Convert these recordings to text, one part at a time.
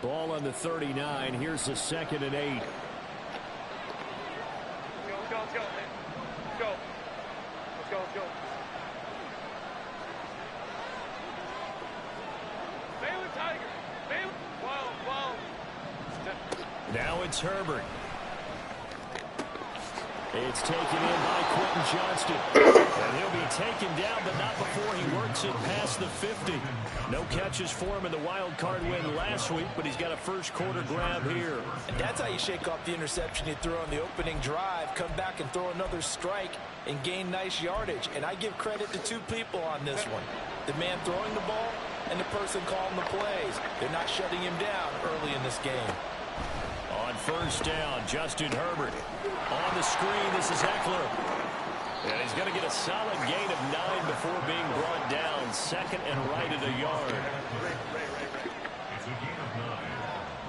Ball on the 39. Here's the 2nd and 8. Let's go. Let's go. Baylor Tiger. Whoa. Now it's Herbert. It's taken in by Quentin Johnston. And he'll be taken down, but not before he works it past the 50. No catches for him in the wild card win last week, but he's got a first quarter grab here. And that's how you shake off the interception you threw on the opening drive, come back and throw another strike and gain nice yardage. And I give credit to two people on this one. The man throwing the ball and the person calling the plays. They're not shutting him down early in this game. On first down, Justin Herbert. On the screen, this is Eckler. And he's going to get a solid gain of 9 before being brought down. 2nd and right at a yard. It's a gain of 9.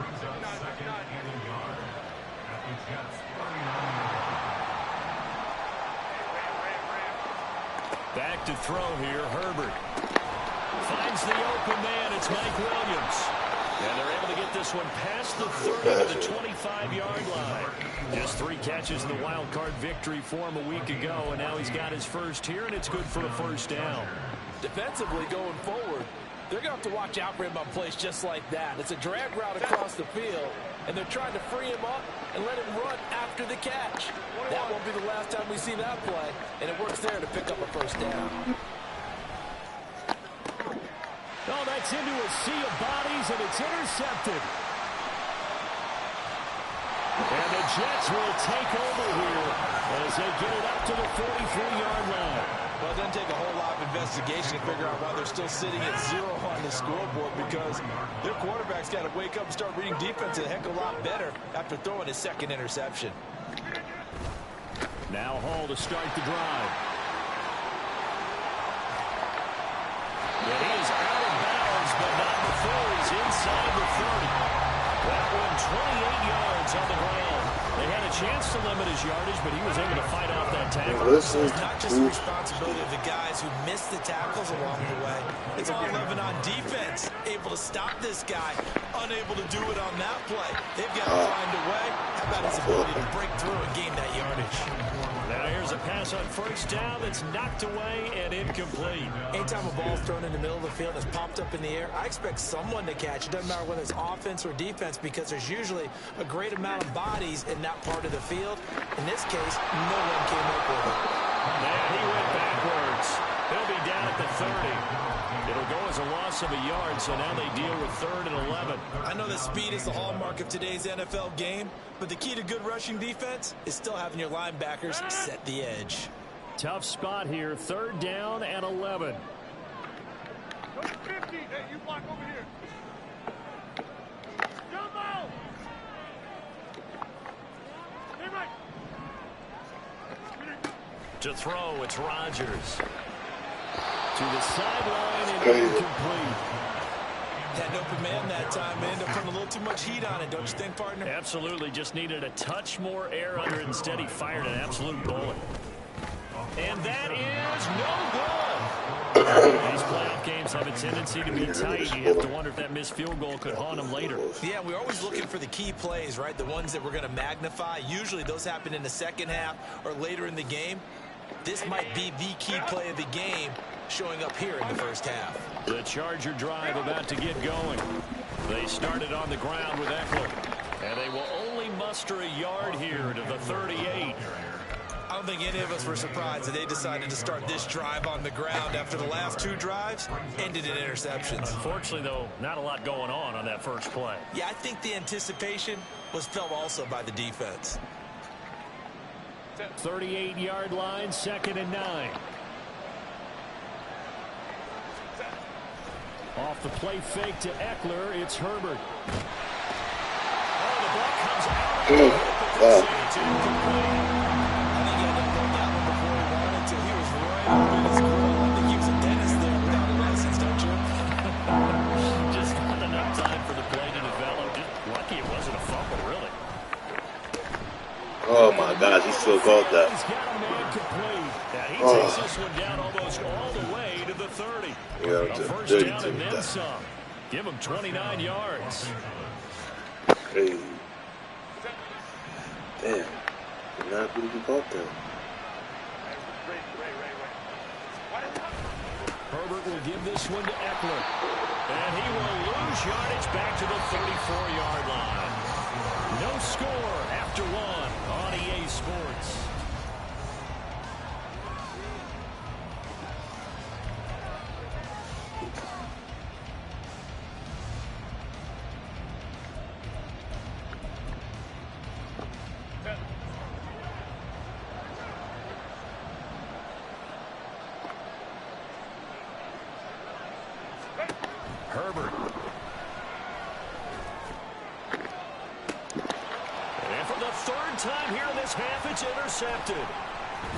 Brings up 2nd and a yard. At the Jets' 39. Back to throw here, Herbert. Finds the open man, it's Mike Williams. And they're able to get this one past the 30 to the 25-yard line. Just 3 catches in the wild card victory for him a week ago, and now he's got his first here, and it's good for a first down. Defensively going forward, they're going to have to watch out for him on plays just like that. It's a drag route across the field, and they're trying to free him up and let him run after the catch. That won't be the last time we see that play, and it works there to pick up a first down. Oh, that's into a sea of bodies, and it's intercepted. And the Jets will take over here as they get it up to the 43-yard line. Well, it doesn't take a whole lot of investigation to figure out why they're still sitting at 0 on the scoreboard, because their quarterback's got to wake up and start reading defense a heck of a lot better after throwing his 2nd interception. Now Hall to start the drive. And he is out of bounds, but not before he's inside the 30. That one 28 yards on the ground. They had a chance to limit his yardage, but he was able to fight off that tackle. It's not just the responsibility of the guys who missed the tackles along the way. It's all 11 on defense, able to stop this guy, unable to do it on that play. They've got to find a way. How about his ability to break through and gain that yardage? Now here's a pass on first down that's knocked away and incomplete. Anytime a ball's thrown in the middle of the field and it's popped up in the air, I expect someone to catch. It doesn't matter whether it's offense or defense, because there's usually a great amount of bodies in that part of the field. In this case, no one came up with it. And he went backwards. He'll be down at the 30. It'll go as a loss of a yard, so now they deal with 3rd and 11. I know that speed is the hallmark of today's NFL game, but the key to good rushing defense is still having your linebackers set the edge. Tough spot here, 3rd down and 11. Go 50. Hey, you block over here. Jump out. Hey, Mike. To throw, it's Rodgers. To the sideline and incomplete. Had an open man that time, and ended up putting a little too much heat on it, don't you think, partner? Absolutely, just needed a touch more air under it. Instead, he fired an absolute bullet. And that is no good. These playoff games have a tendency to be tight. You have to wonder if that missed field goal could haunt him later. Yeah, we're always looking for the key plays, right? The ones that we're going to magnify. Usually those happen in the second half or later in the game. This might be the key play of the game showing up here in the first half. The Charger drive about to get going. They started on the ground with Eckler. And they will only muster a yard here to the 38. I don't think any of us were surprised that they decided to start this drive on the ground after the last 2 drives ended in interceptions. Unfortunately, though, not a lot going on that first play. Yeah, I think the anticipation was felt also by the defense. 38-yard line, 2nd and 9. Off the play fake to Eckler, it's Herbert. Oh, the ball comes out. It's incomplete. I think he had to throw that one before he wanted to. He was right up in his grill. I think he was a dentist there without a license, don't you? Just not enough time for the play to develop. Just lucky it wasn't a fumble, really. Oh my gosh, he still caught that. He's got a man complete. Yeah, he takes this one down almost all the way to the 30. Yeah, a first down and then some. Give him 29 yards. Crazy. Damn. Did not believe he caught that. Herbert will give this one to Eckler. And he will lose yardage back to the 34-yard line. No score after one on EA Sports. Herbert. And for the third time here in this half, it's intercepted.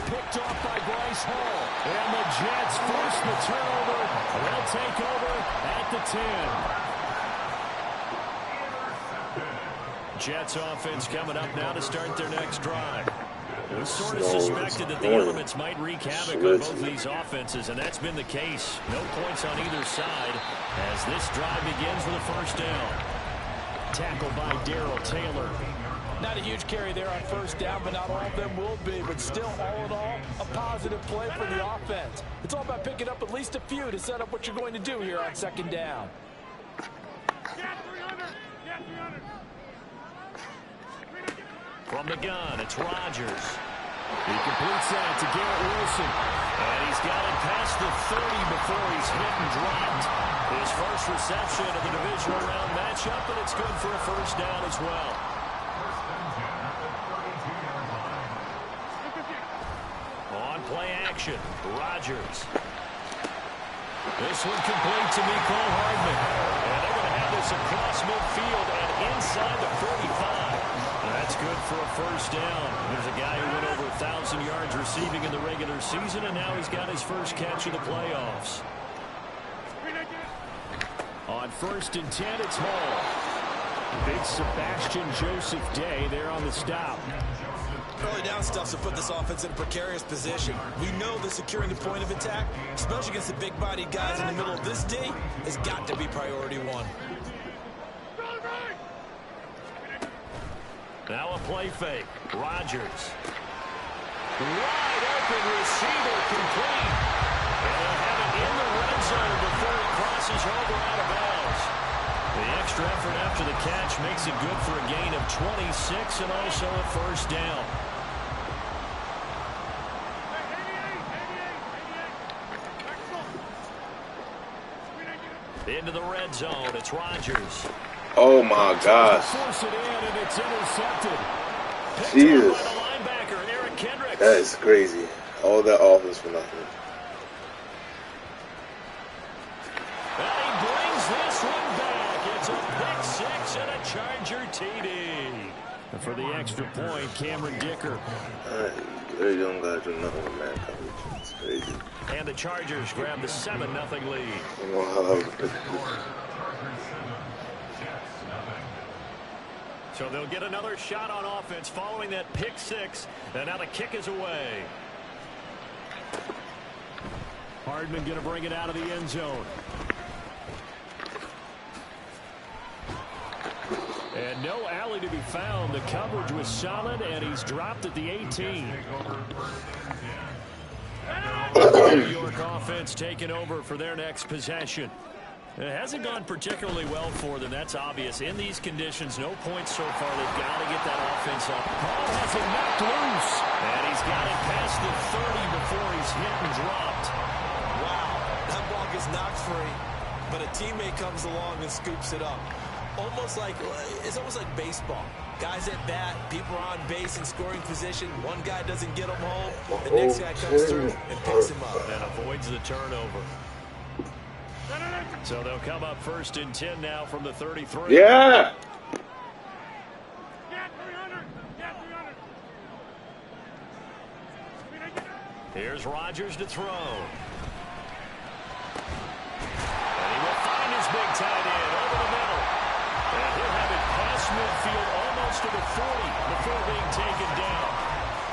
Picked off by Bryce Hall. And the Jets force the turnover. They'll take over at the 10. Jets offense coming up now to start their next drive. We sort of suspected that the elements might wreak havoc on both these offenses, and that's been the case. No points on either side as this drive begins with a first down. Tackled by Darrell Taylor. Not a huge carry there on first down, but not all of them will be. But still, all in all, a positive play for the offense. It's all about picking up at least a few to set up what you're going to do here on second down. From the gun, it's Rodgers. He completes that to Garrett Wilson. And he's got it past the 30 before he's hit and dropped. His first reception of the divisional round matchup, and it's good for a first down as well. On play action, Rodgers. This one complete to Mecole Hardman. And they're going to have this across midfield and inside the 45. That's good for a first down. There's a guy who went over 1,000 yards receiving in the regular season, and now he's got his first catch of the playoffs. On 1st and 10, it's Hall. Big Sebastian Joseph Day there on the stop. Early down stuff to put this offense in a precarious position. We know that securing the point of attack, especially against the big-bodied guys in the middle of this D, has got to be priority one. Now a play fake. Rodgers. Wide open receiver complete. And they'll have it in the red zone before it crosses over out of bounds. The extra effort after the catch makes it good for a gain of 26 and also a first down. Into the red zone. It's Rodgers. Oh my gosh. Force it in and it's intercepted. Jesus. By the linebacker, Eric Kendricks. That is crazy. All that offense for nothing. And he brings this one back. It's a pick six and a Charger TD. And for the extra point, Cameron Dicker. They don't got to do nothing with man coverage. It's crazy. And the Chargers grab the 7-0 lead. I don't know how that was a pick. So they'll get another shot on offense following that pick six. And now the kick is away. Hardman going to bring it out of the end zone. And no alley to be found. The coverage was solid, and he's dropped at the 18. New York offense taking over for their next possession. It hasn't gone particularly well for them. That's obvious. In these conditions, no points so far. They've got to get that offense up. Hall has it knocked loose. And he's got it past the 30 before he's hit and dropped. Wow, that ball gets knocked free, but a teammate comes along and scoops it up. It's almost like baseball. Guys at bat, people are on base in scoring position. One guy doesn't get him home. The next guy comes through and picks him up. And avoids the turnover. So they'll come up 1st and 10 now from the 33. Yeah! Here's Rodgers to throw. And he will find his big tight end over the middle. And he'll have it past midfield almost to the 40 before being taken down.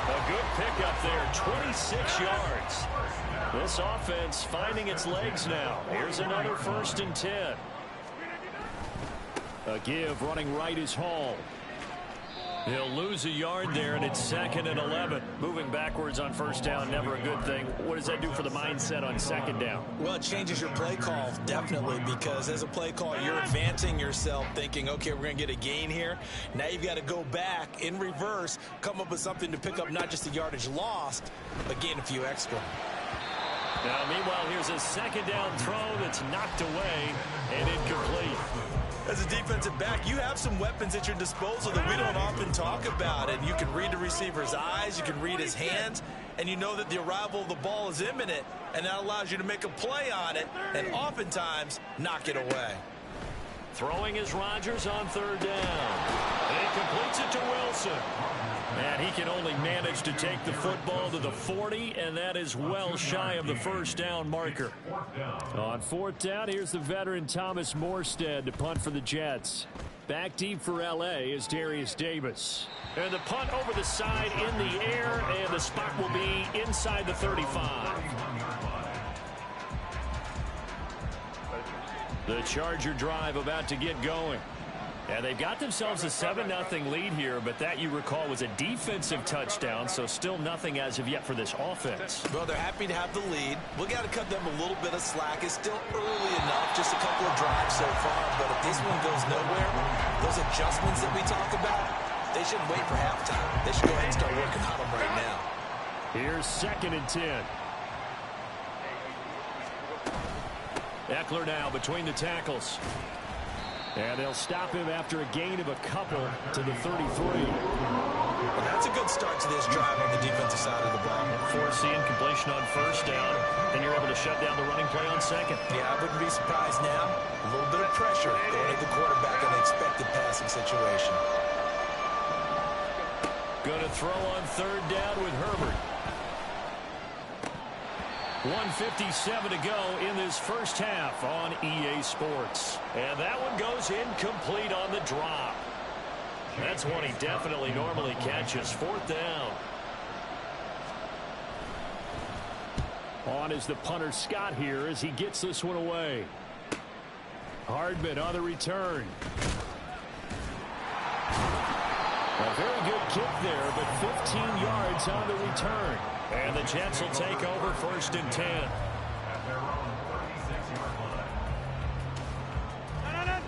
A good pickup there, 26 yards. This offense finding its legs now. Here's another 1st and 10. A give running right is Hall. He'll lose a yard there, and it's 2nd and 11. Moving backwards on first down, never a good thing. What does that do for the mindset on 2nd down? Well, it changes your play call, definitely, because as a play caller, you're advancing yourself thinking, okay, we're going to get a gain here. Now you've got to go back in reverse, come up with something to pick up not just the yardage lost, but gain a few extra. Now, meanwhile, here's a 2nd down throw that's knocked away and incomplete. As a defensive back, you have some weapons at your disposal that we don't often talk about. And you can read the receiver's eyes, you can read his hands, and you know that the arrival of the ball is imminent, and that allows you to make a play on it and oftentimes knock it away. Throwing is Rodgers on 3rd down. And he completes it to Wilson. And he can only manage to take the football to the 40, and that is well shy of the first down marker. On 4th down, here's the veteran Thomas Morstead to punt for the Jets. Back deep for L.A. is Darius Davis. And the punt over the side in the air, and the spot will be inside the 35. The Charger drive about to get going. And they've got themselves a 7-0 lead here, but that, you recall, was a defensive touchdown, so still nothing as of yet for this offense. Well, they're happy to have the lead. We got to cut them a little bit of slack. It's still early enough, just a couple of drives so far, but if this one goes nowhere, those adjustments that we talk about, they shouldn't wait for halftime. They should go ahead and start working on them right now. Here's 2nd and 10. Eckler now between the tackles. And they'll stop him after a gain of a couple to the 33. Well, that's a good start to this drive on the defensive side of the ball. Forcing completion on 1st down. Then you're able to shut down the running play on 2nd. Yeah, I wouldn't be surprised now. A little bit of pressure going at the quarterback in an expected passing situation. Going to throw on 3rd down with Herbert. 1:57 to go in this first half on EA Sports. And that one goes incomplete on the drop. That's one he definitely normally catches. 4th down. On is the punter Scott here as he gets this one away. Hardman on the return. A very good kick there, but 15 yards on the return. And the Jets will take over 1st and 10.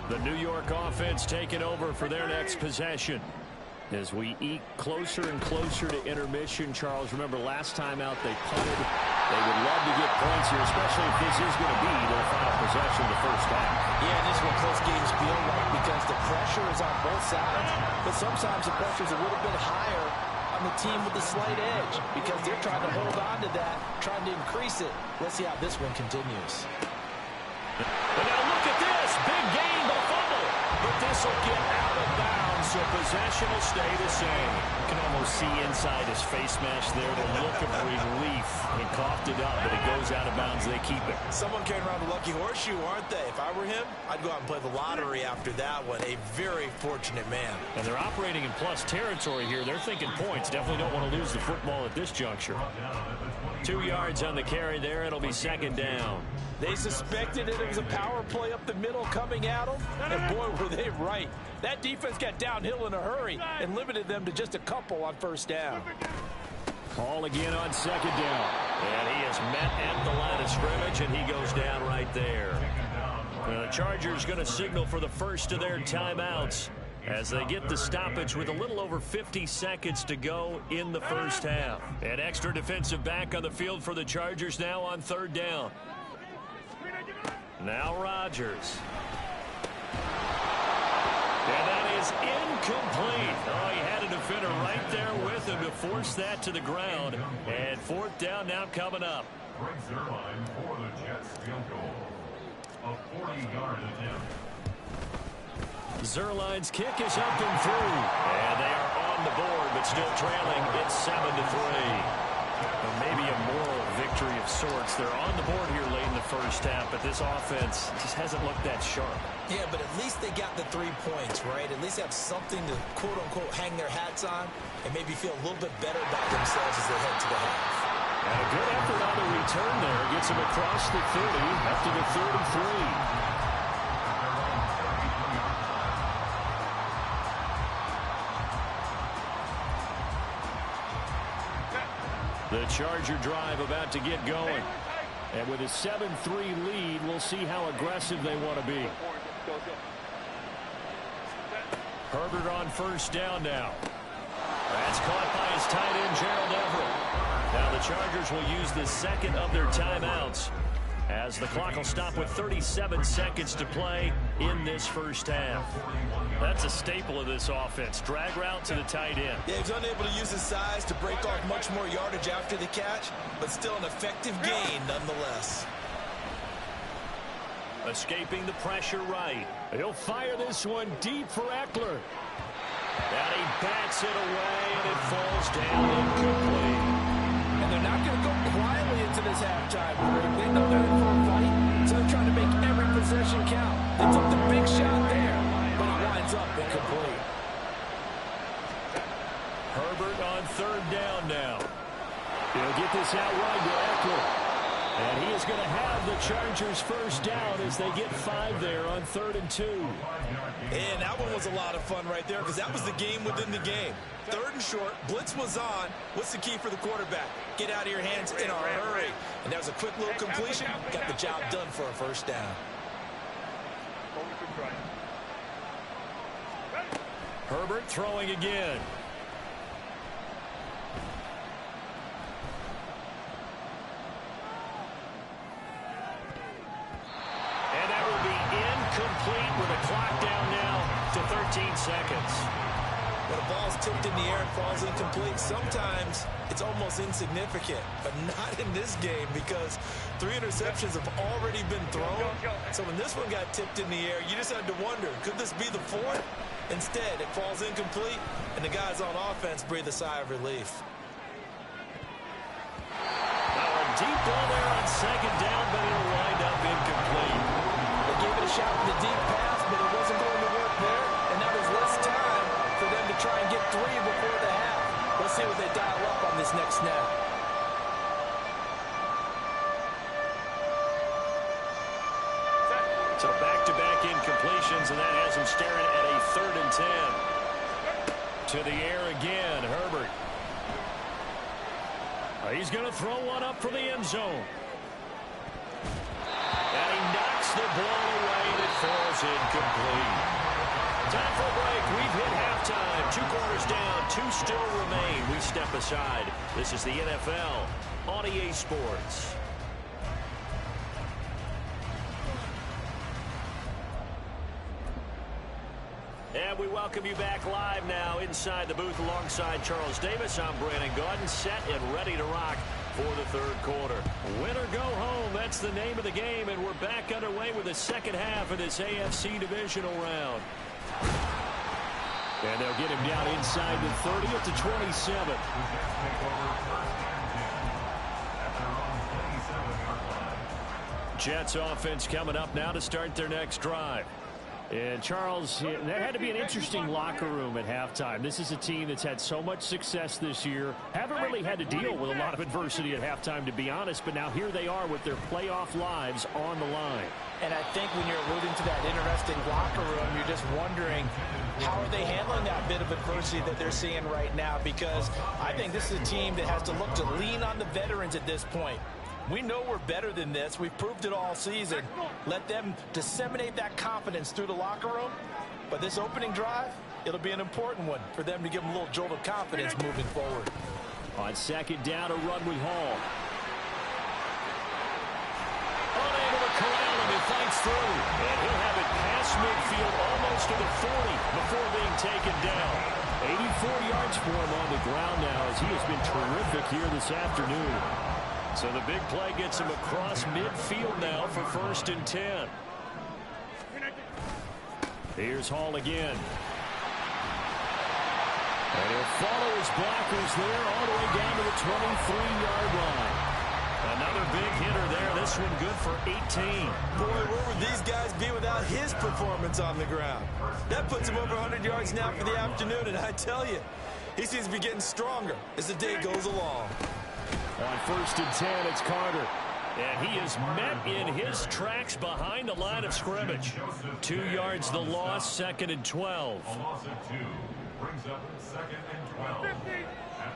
The New York offense taking over for their next possession. As we eke closer and closer to intermission, Charles, remember last time out they punted. They would love to get points here, especially if this is going to be their final possession of the first half. Yeah, and this is what close games feel like because the pressure is on both sides, but sometimes the pressure is a little bit higher on the team with the slight edge because they're trying to hold on to that, trying to increase it. Let's see how this one continues. And now look at this. Big gain, but fumble. But this will get out of bounds, so possession will stay the same. You can almost see inside his face mask there the look of relief. He coughed it up, but it goes out of bounds. They keep it. Someone carrying around a lucky horseshoe, aren't they? If I were him, I'd go out and play the lottery after that one. A very fortunate man. And they're operating in plus territory here. They're thinking points. Definitely don't want to lose the football at this juncture. 2 yards on the carry there. It'll be 2nd down. They suspected it was a power play up the middle coming at them, and boy, were they right. That defense got downhill in a hurry and limited them to just a couple on 1st down. Hall again on 2nd down. And he is met at the line of scrimmage, and he goes down right there. The Chargers going to signal for the first of their timeouts as they get the stoppage with a little over 50 seconds to go in the first half. An extra defensive back on the field for the Chargers now on 3rd down. Now Rodgers. And that is incomplete. Oh, he had a defender right there with him to force that to the ground. And 4th down now coming up. Greg Zuerlein for the Jets field goal. A 40-yard attempt. Zuerlein's kick is up and through. And they are on the board, but still trailing. It's 7-3. Maybe a moral victory of sorts. They're on the board here late in the first half, but this offense just hasn't looked that sharp. Yeah, but at least they got the 3 points, right? At least have something to, quote-unquote, hang their hats on and maybe feel a little bit better about themselves as they head to the half. And a good effort on the return there. Gets him across the 30 up to the 33. The Charger drive about to get going. And with a 7-3 lead, we'll see how aggressive they want to be. Herbert on first down now. That's caught by his tight end, Gerald Everett. Now the Chargers will use the second of their timeouts as the clock will stop with 37 seconds to play in this first half. That's a staple of this offense. Drag route to the tight end. Yeah, he's unable to use his size to break off much more yardage after the catch, but still an effective gain nonetheless. Escaping the pressure right. He'll fire this one deep for Eckler. And he bats it away, and it falls down incomplete. And they're not going to go quietly into this halftime break. They know they're in for a fight, so they're trying to make every possession count. They took the big shot there, but it winds up incomplete. Herbert on third down now. He'll get this out wide to Eckler. And he is going to have the Chargers first down as they get 5 there on 3rd and 2. And that one was a lot of fun right there because that was the game within the game. 3rd and short, blitz was on. What's the key for the quarterback? Get out of your hands in a hurry. And that was a quick little completion. Got the job done for a first down. Herbert throwing again. Complete with a clock down now to 13 seconds. When a ball's tipped in the air and falls incomplete, sometimes it's almost insignificant, but not in this game because 3 interceptions have already been thrown. So when this one got tipped in the air, you just had to wonder, could this be the 4th? Instead, it falls incomplete, and the guys on offense breathe a sigh of relief. Now a deep ball there on 2nd down, but it'll wind up incomplete. Gave it a shot with the deep pass, but it wasn't going to work there. And now there's less time for them to try and get 3 before the half. Let's see what they dial up on this next snap. So back-to-back incompletions, and that has him staring at a 3rd and 10. To the air again, Herbert. He's going to throw one up for the end zone. The ball away, and it falls incomplete. Time for a break. We've hit halftime. 2 quarters down, 2 still remain. We step aside. This is the NFL on EA Sports. And we welcome you back live now inside the booth alongside Charles Davis. I'm Brandon Gaudin, set and ready to rock for the 3rd quarter. Win or go home, that's the name of the game, and we're back underway with the second half of this AFC divisional round. And they'll get him down inside the 30 at the 27. Jets offense coming up now to start their next drive. And Charles, there had to be an interesting locker room at halftime. This is a team that's had so much success this year. Haven't really had to deal with a lot of adversity at halftime, to be honest. But now here they are with their playoff lives on the line. And I think when you're alluding to that interesting locker room, you're just wondering how are they handling that bit of adversity that they're seeing right now? Because I think this is a team that has to look to lean on the veterans at this point. We know we're better than this. We've proved it all season. Let them disseminate that confidence through the locker room. But this opening drive, it'll be an important one for them to give them a little jolt of confidence moving forward. On 2nd down, a run with Hall. Unable to corral him. He fights through. And he'll have it past midfield almost to the 40 before being taken down. 84 yards for him on the ground now as he has been terrific here this afternoon. So the big play gets him across midfield now for 1st and 10. Here's Hall again. And he'll follow his blockers there all the way down to the 23-yard line. Another big hitter there. This one good for 18. Boy, where would these guys be without his performance on the ground? That puts him over 100 yards now for the afternoon, and I tell you, he seems to be getting stronger as the day goes along. On 1st and 10, it's Carter. And he is met in his tracks behind the line of scrimmage. 2 yards the loss, 2nd and 12. A loss of 2 brings up 2nd and 12 at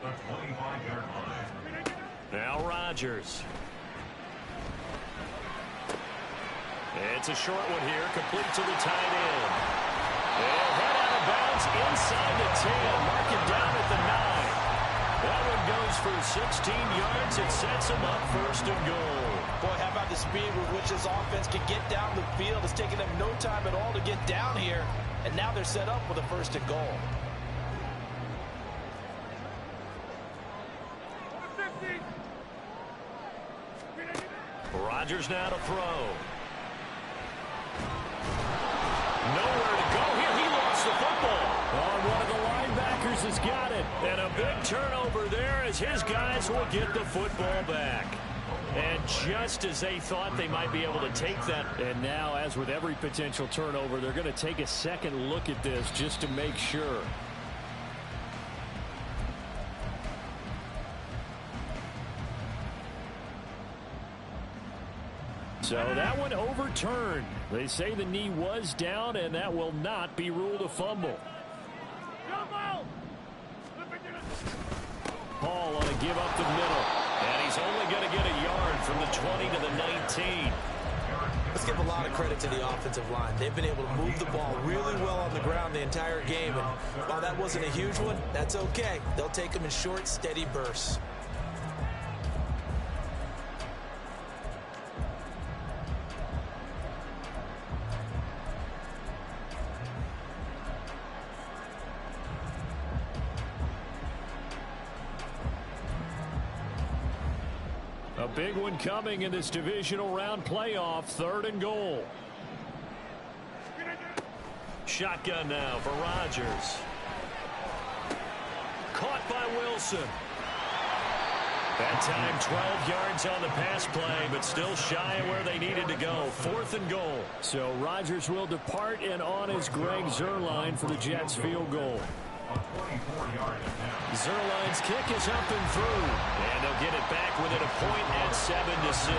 the 25-yard line. Now Rodgers. It's a short one here, complete to the tight end. They'll head out of bounds inside the 10, mark it down at the 9. That one goes for 16 yards. It sets them up first and goal. Boy, how about the speed with which this offense can get down the field? It's taken them no time at all to get down here, and now they're set up with a first and goal. Rodgers now to throw. Nowhere to go here. He lost the football. Oh, one of the linebackers has got it. And a big turnover there as his guys will get the football back. And just as they thought they might be able to take that. And now, as with every potential turnover, they're going to take a second look at this just to make sure. So that one overturned. They say the knee was down, and that will not be ruled a fumble. Paul on a give up the middle. And he's only going to get a yard from the 20 to the 19. Let's give a lot of credit to the offensive line. They've been able to move the ball really well on the ground the entire game. And while that wasn't a huge one, that's okay. They'll take them in short, steady bursts. A big one coming in this divisional round playoff, 3rd and goal. Shotgun now for Rodgers. Caught by Wilson. That time 12 yards on the pass play, but still shy of where they needed to go. 4th and goal. So Rodgers will depart, and on is Greg Zuerlein for the Jets field goal. Zerline's kick is up and through. And they'll get it back within a point at 7-6.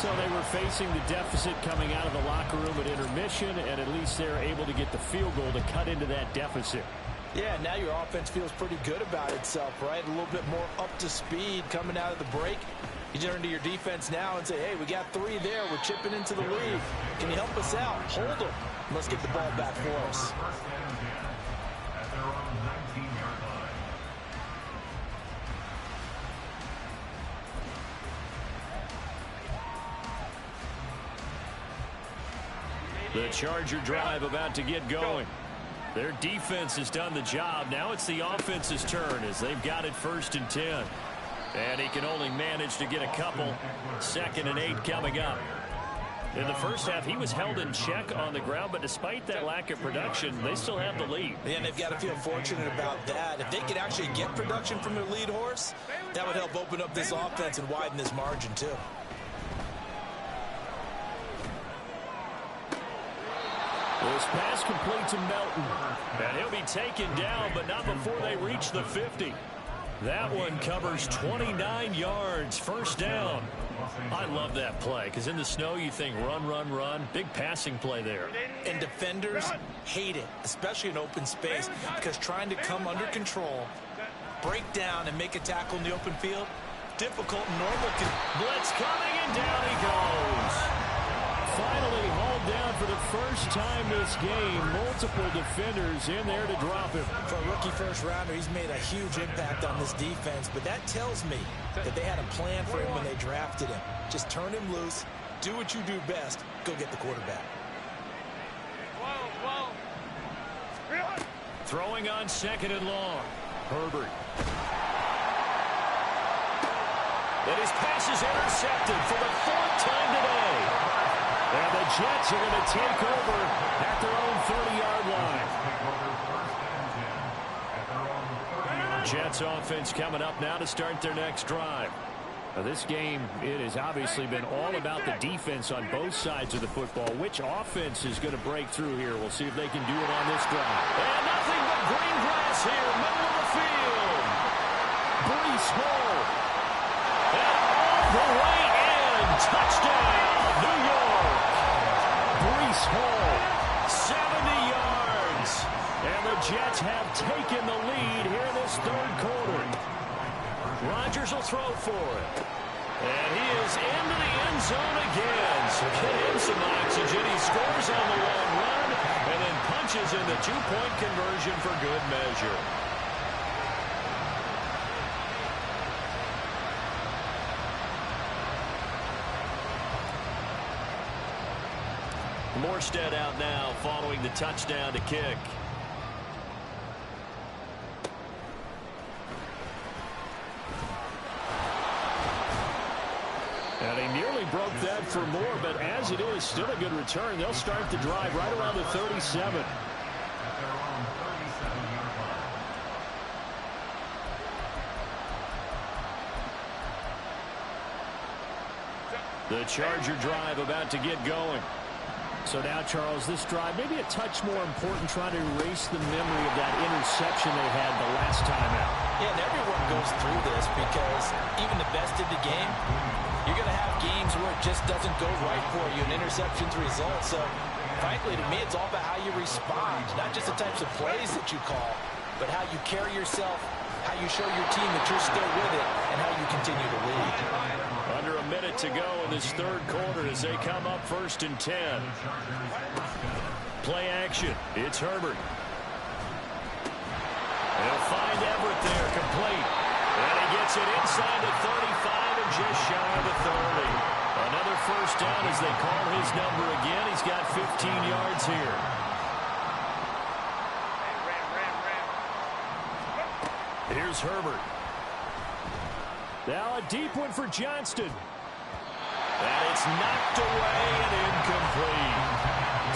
So they were facing the deficit coming out of the locker room at intermission, and at least they're able to get the field goal to cut into that deficit. Yeah, now your offense feels pretty good about itself, right? A little bit more up to speed coming out of the break. You turn to your defense now and say, hey, we got 3 there. We're chipping into the lead. Can you help us out? Hold them. Let's get the ball back for us. The Charger drive about to get going. Their defense has done the job. Now it's the offense's turn as they've got it 1st and 10. And he can only manage to get a couple. 2nd and 8 coming up. In the first half, he was held in check on the ground, but despite that lack of production, they still have the lead. Yeah, and they've got to feel fortunate about that. If they could actually get production from their lead horse, that would help open up this offense and widen this margin, too. This pass complete to Melton. And he'll be taken down, but not before they reach the 50. That one covers 29 yards. 1st down. I love that play because in the snow you think run, run, run. Big passing play there. And defenders hate it, especially in open space, because trying to come under control, break down, and make a tackle in the open field, difficult and normal. Blitz coming, and down he goes. Finally hauled down for the first time this game. Multiple defenders in there to drop him. For a rookie first-rounder, he's made a huge impact on this defense, but that tells me that they had a plan for him when they drafted him. Just turn him loose, do what you do best, go get the quarterback. Throwing on 2nd and long. Herbert. And his pass is intercepted for the 4th time today. And the Jets are going to take over at their own 30-yard line. Jets offense coming up now to start their next drive. Now this game, it has obviously been all about the defense on both sides of the football. Which offense is going to break through here? We'll see if they can do it on this drive. And nothing but green grass here, middle of the field. Breece Hall. And all the way in. Touchdown, New York. Breece Hall, 70 yards. And the Jets have taken the lead here in this 3rd quarter. Rodgers will throw for it. And he is into the end zone again. So get him some oxygen. He scores on the long run and then punches in the two-point conversion for good measure. Morstead out now following the touchdown to kick. And he nearly broke that for more, but as it is, still a good return. They'll start the drive right around the 37. The Charger drive about to get going. So now, Charles, this drive maybe a touch more important, trying to erase the memory of that interception they had the last time out. Yeah, and everyone goes through this because even the best in the game, you're going to have games where it just doesn't go right for you, and interceptions result. So, frankly, to me, it's all about how you respond, not just the types of plays that you call, but how you carry yourself, how you show your team that you're still with it, and how you continue to lead. Under a minute to go in this third quarter as they come up 1st and 10. Play action. It's Herbert. They'll find Everett there, complete. And he gets it inside the 35 and just shy of the 30. Another first down as they call his number again. He's got 15 yards here. Here's Herbert. Now a deep one for Johnston. And it's knocked away and incomplete.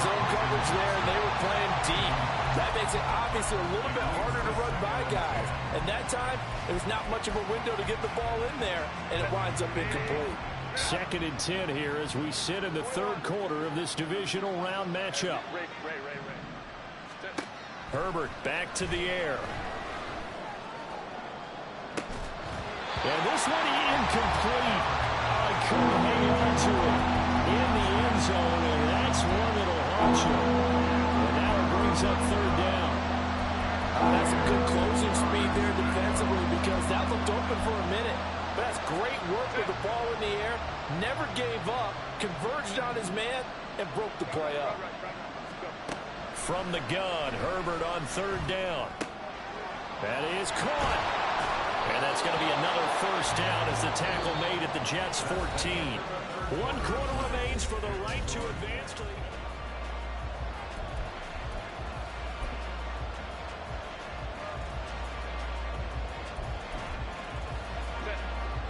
Zone coverage there, and they were playing deep. That makes it obviously a little bit harder to run by guys. And that time, there's not much of a window to get the ball in there, and it winds up incomplete. 2nd and 10 here as we sit in the third quarter of this divisional round matchup. Herbert back to the air. And this one incomplete. I couldn't hang on to it in the end zone, and that's one that'll haunt you. And now it brings up 3rd down. That's a good closing speed there defensively because that looked open for a minute. But that's great work with the ball in the air. Never gave up, converged on his man, and broke the play up. From the gun, Herbert on 3rd down. That is caught. And that's going to be another first down as the tackle made at the Jets' 14. 1 quarter remains for the right to advance to the...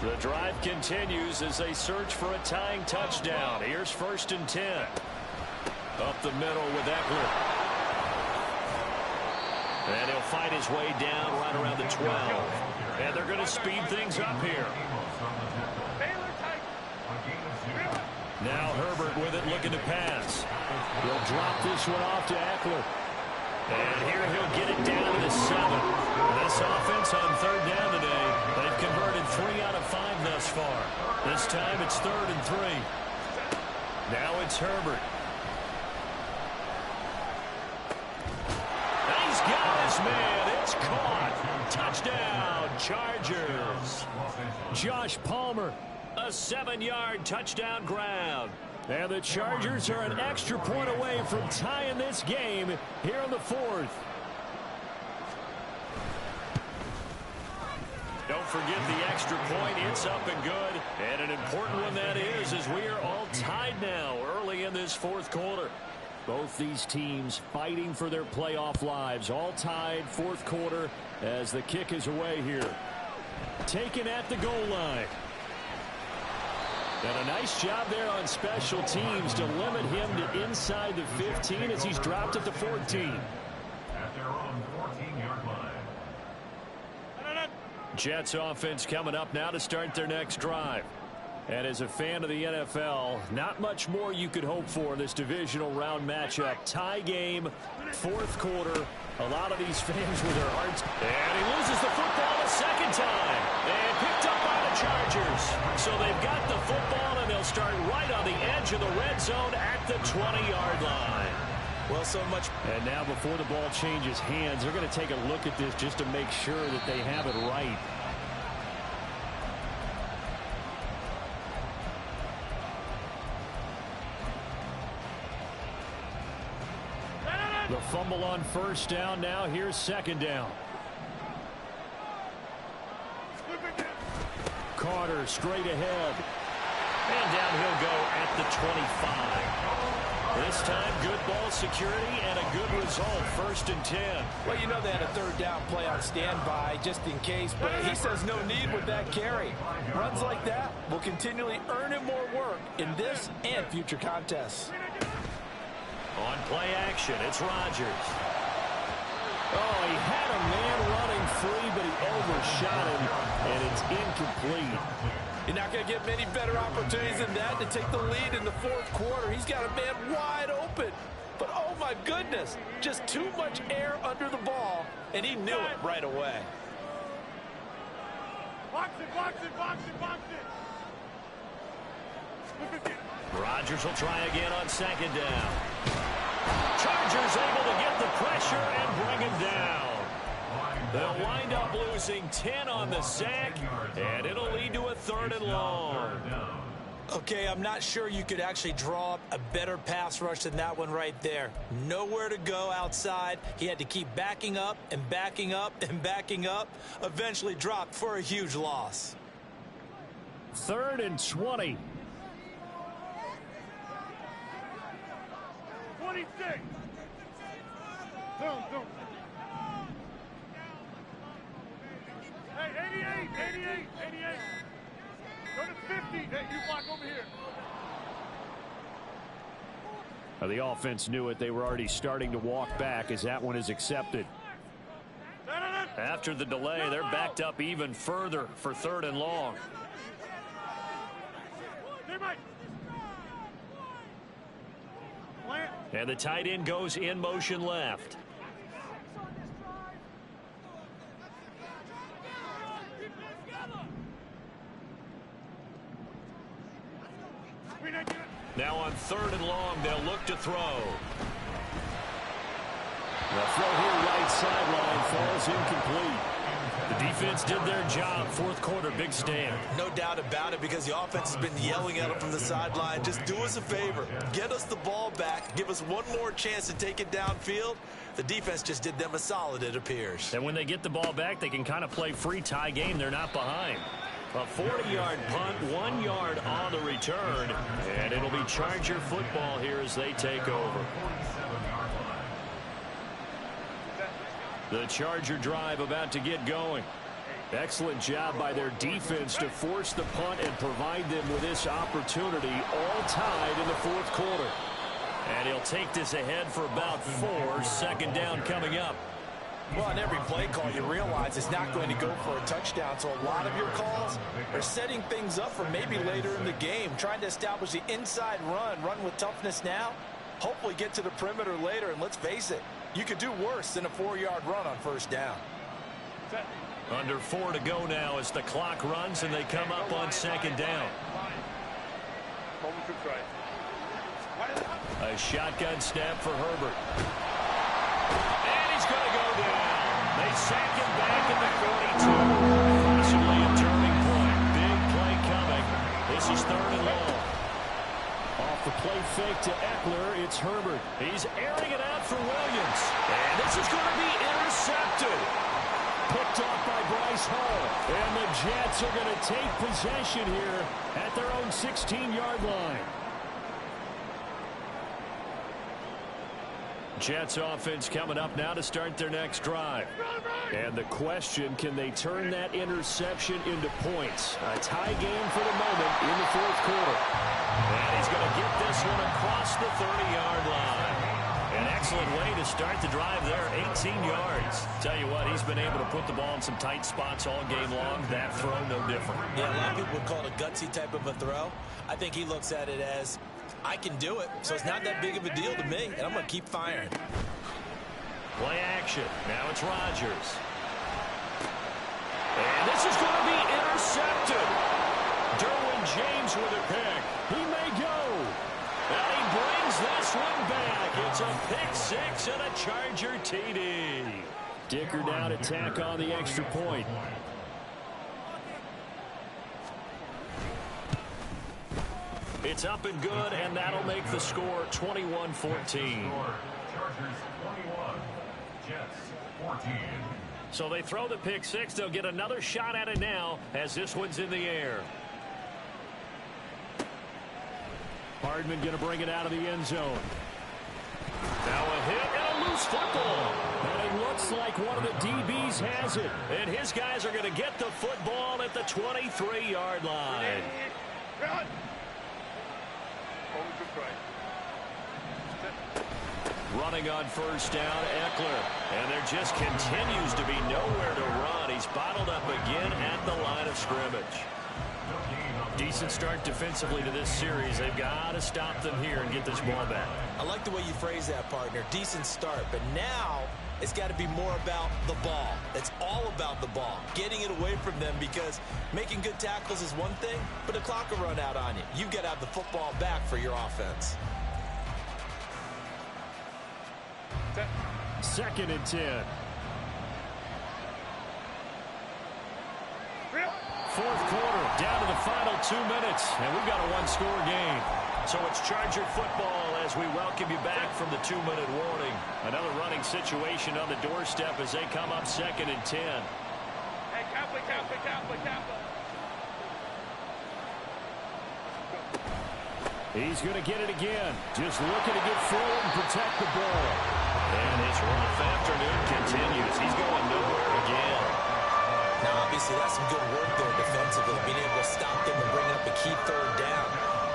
The drive continues as they search for a tying touchdown. Here's 1st and 10. Up the middle with Eckler. And he'll fight his way down right around the 12. And they're going to speed things up here. Now Herbert with it, looking to pass. He'll drop this one off to Eckler. And here he'll get it down to the 7. This offense on 3rd down today, they've converted 3 out of 5 thus far. This time it's 3rd and 3. Now it's Herbert. He's got his man. It's caught. Touchdown, Chargers. Josh Palmer, a 7-yard touchdown grab. And the Chargers are an extra point away from tying this game here in the 4th. Don't forget the extra point. It's up and good. And an important one that is, as we are all tied now early in this 4th quarter. Both these teams fighting for their playoff lives. All tied, 4th quarter, as the kick is away here. Taken at the goal line. And a nice job there on special teams to limit him to inside the 15 as he's dropped at the 14. At their own 14-yard line. Jets offense coming up now to start their next drive. And as a fan of the NFL, not much more you could hope for in this divisional round matchup. Tie game, 4th quarter. A lot of these fans with their hearts. And he loses the football a 2nd time. And picked up by the Chargers. So they've got the football, and they'll start right on the edge of the red zone at the 20-yard line. Well, so much. And now before the ball changes hands, they're going to take a look at this just to make sure that they have it right. The fumble on first down. Now here's second down. Carter straight ahead. And down he'll go at the 25. This time, good ball security and a good result. 1st and 10. Well, you know they had a third down play on standby just in case, but he says no need with that carry. Runs like that will continually earn him more work in this and future contests. On play action, it's Rodgers. Oh, he had a man running free, but he overshot him, and it's incomplete. You're not going to get many better opportunities than that to take the lead in the 4th quarter. He's got a man wide open. But, oh, my goodness, just too much air under the ball, and he knew it right away. Box it, box it, box it, box it. Rodgers will try again on second down. Chargers able to get the pressure and bring him down. They'll wind up losing 10 on the sack, and it'll lead to a 3rd and long. Okay, I'm not sure you could actually draw up a better pass rush than that one right there. Nowhere to go outside. He had to keep backing up and backing up and backing up. Eventually dropped for a huge loss. 3rd and 20. 26. Boom, boom. Hey, 88. Go to 50. Hey, you block over here. The offense knew it. They were already starting to walk back as that one is accepted. After the delay, they're backed up even further for 3rd and long. And the tight end goes in motion left. Now on 3rd and long, they'll look to throw. The throw here right sideline falls incomplete. The defense did their job. 4th quarter, big stand. No doubt about it, because the offense has been yelling at them from the sideline. Just do us a favor. Get us the ball back. Give us one more chance to take it downfield. The defense just did them a solid, it appears. And when they get the ball back, they can kind of play free tie game. They're not behind. A 40-yard punt, 1 yard on the return. And it'll be Charger football here as they take over. The Charger drive about to get going. Excellent job by their defense to force the punt and provide them with this opportunity, all tied in the 4th quarter. And he'll take this ahead for about 4. 2nd down coming up. Well, on every play call, you realize it's not going to go for a touchdown. So a lot of your calls are setting things up for maybe later in the game, trying to establish the inside run with toughness now, hopefully get to the perimeter later. And let's face it, you could do worse than a 4-yard run on 1st down. Under 4 to go now as the clock runs and they come up on 2nd down. A shotgun snap for Herbert. And he's going to go down. They sack him back in the 42. Possibly a turning point. Big play coming. This is 3rd and long. Off the play fake to Eckler, it's Herbert. He's airing it out for Williams. And this is going to be intercepted. Picked off by Bryce Hall. And the Jets are going to take possession here at their own 16-yard line. Jets offense coming up now to start their next drive. And the question, can they turn that interception into points? A tie game for the moment in the 4th quarter. And he's going to get this one across the 30-yard line. An excellent way to start the drive there, 18 yards. Tell you what, he's been able to put the ball in some tight spots all game long. That throw, no different. Yeah, a lot of people would call it a gutsy type of a throw. I think he looks at it as, I can do it, so it's not that big of a deal to me, and I'm going to keep firing. Play action. Now it's Rodgers. And this is going to be intercepted. Derwin James with a pick. He may go. And he brings this one back. It's a pick 6 and a Charger TD. Dicker down to tack on the extra point. It's up and good, and that'll make the score 21-14. Chargers 21, Jets 14. So they throw the pick six. They'll get another shot at it now as this one's in the air. Hardman going to bring it out of the end zone. Now a hit and a loose football. And it looks like one of the DBs has it. And his guys are going to get the football at the 23-yard line. Running on first down, Eckler. And there just continues to be nowhere to run. He's bottled up again at the line of scrimmage. Decent start defensively to this series. They've got to stop them here and get this ball back. I like the way you phrase that, partner. Decent start. But now it's got to be more about the ball. It's all about the ball. Getting it away from them, because making good tackles is one thing, but the clock will run out on you. You've got to have the football back for your offense. 2nd and 10. Fourth quarter, down to the final 2 minutes, and we've got a one-score game. So it's Charger football as we welcome you back from the 2-minute warning. Another running situation on the doorstep as they come up 2nd and 10. Hey, Kaplan. He's going to get it again. Just looking to get forward and protect the ball. And his rough afternoon continues. He's going nowhere again. Now, obviously, that's some good work there defensively, being able to stop them and bring up a key third down.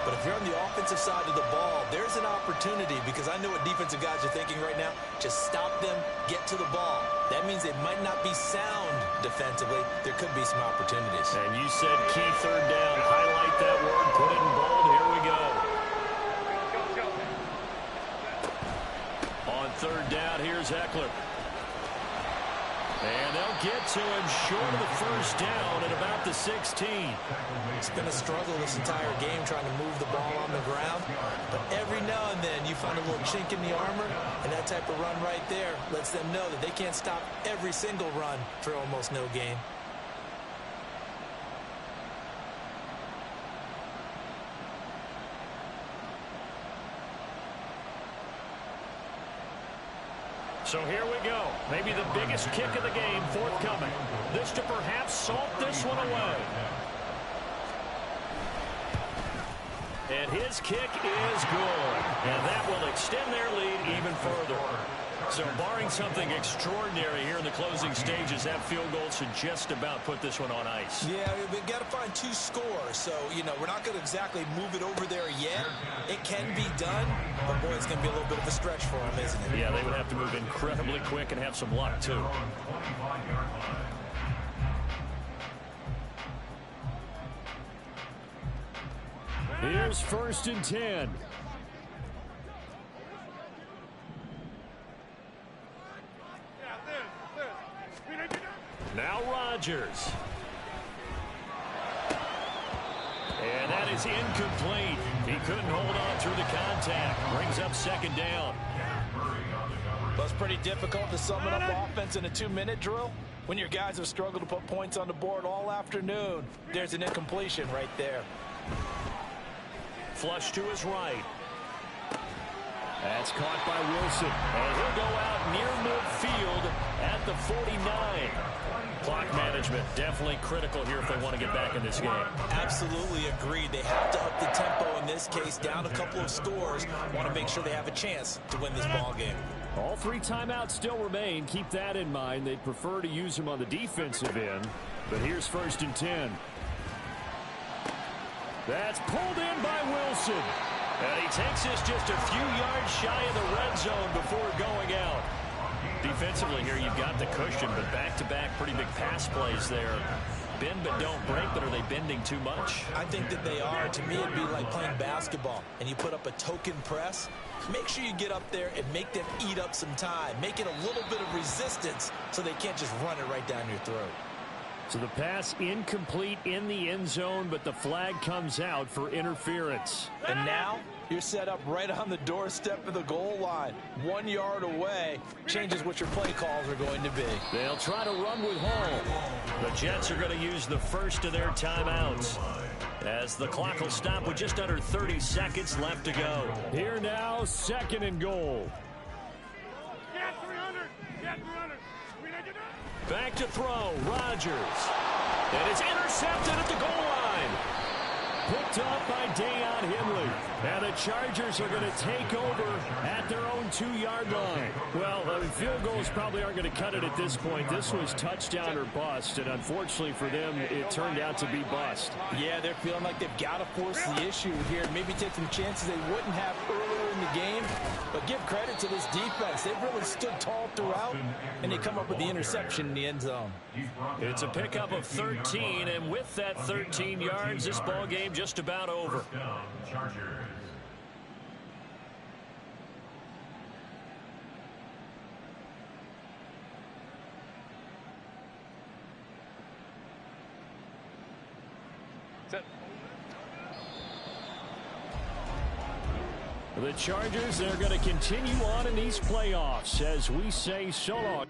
But if you're on the offensive side of the ball, there's an opportunity, because I know what defensive guys are thinking right now. Just stop them, get to the ball. That means they might not be sound defensively. There could be some opportunities. And you said key third down. Highlight that word. Put it in bold. Here we go. On third down, here's Eckler. And they'll get to him short of the first down at about the 16. It's been a struggle this entire game trying to move the ball on the ground. But every now and then you find a little chink in the armor, and that type of run right there lets them know that they can't stop every single run for almost no gain. So here we go. Maybe the biggest kick of the game forthcoming. This to perhaps salt this one away. And his kick is good. And that will extend their lead even further. So barring something extraordinary here in the closing stages, that field goal should just about put this one on ice. Yeah, we've got to find 2 scores. So, we're not going to exactly move it over there yet. It can be done, but, boy, it's going to be a little bit of a stretch for them, isn't it? Yeah, they would have to move incredibly quick and have some luck, too. Here's 1st and 10. Now Rodgers. And that is incomplete. He couldn't hold on through the contact. Brings up 2nd down. Well, it's pretty difficult to sum it up offense in a 2-minute drill when your guys have struggled to put points on the board all afternoon. There's an incompletion right there. Flush to his right. That's caught by Wilson. And he'll go out near midfield at the 49. Clock management definitely critical here if they want to get back in this game. Absolutely agreed. They have to up the tempo in this case, down a couple of scores. Want to make sure they have a chance to win this ball game. All 3 timeouts still remain. Keep that in mind. They'd prefer to use them on the defensive end. But here's 1st and 10. That's pulled in by Wilson. And he takes this just a few yards shy of the red zone before going out. Defensively here, you've got the cushion, but back-to-back pretty big pass plays there. Bend but don't break, but are they bending too much? I think that they are. To me, it'd be like playing basketball, and you put up a token press. Make sure you get up there and make them eat up some time. Make it a little bit of resistance so they can't just run it right down your throat. So the pass incomplete in the end zone, but the flag comes out for interference. And now you're set up right on the doorstep of the goal line. 1 yard away changes what your play calls are going to be. They'll try to run with home. The Jets are going to use the first of their timeouts, as the clock will stop with just under 30 seconds left to go. Here now, 2nd and goal. Back to throw, Rodgers. And it's intercepted at the goal line. Picked up by Dayon Henley. And the Chargers are going to take over at their own 2-yard line. Well, field goals probably aren't going to cut it at this point. This was touchdown or bust, and unfortunately for them, it turned out to be bust. Yeah, they're feeling like they've got to force the issue here. Maybe take some chances they wouldn't have earlier in the game. But give credit to this defense. They've really stood tall throughout, and they come up with the interception in the end zone. It's a pickup of 13, and with that 13 yards, this ball game just about over. Chargers. The Chargers, they're going to continue on in these playoffs as we say so long.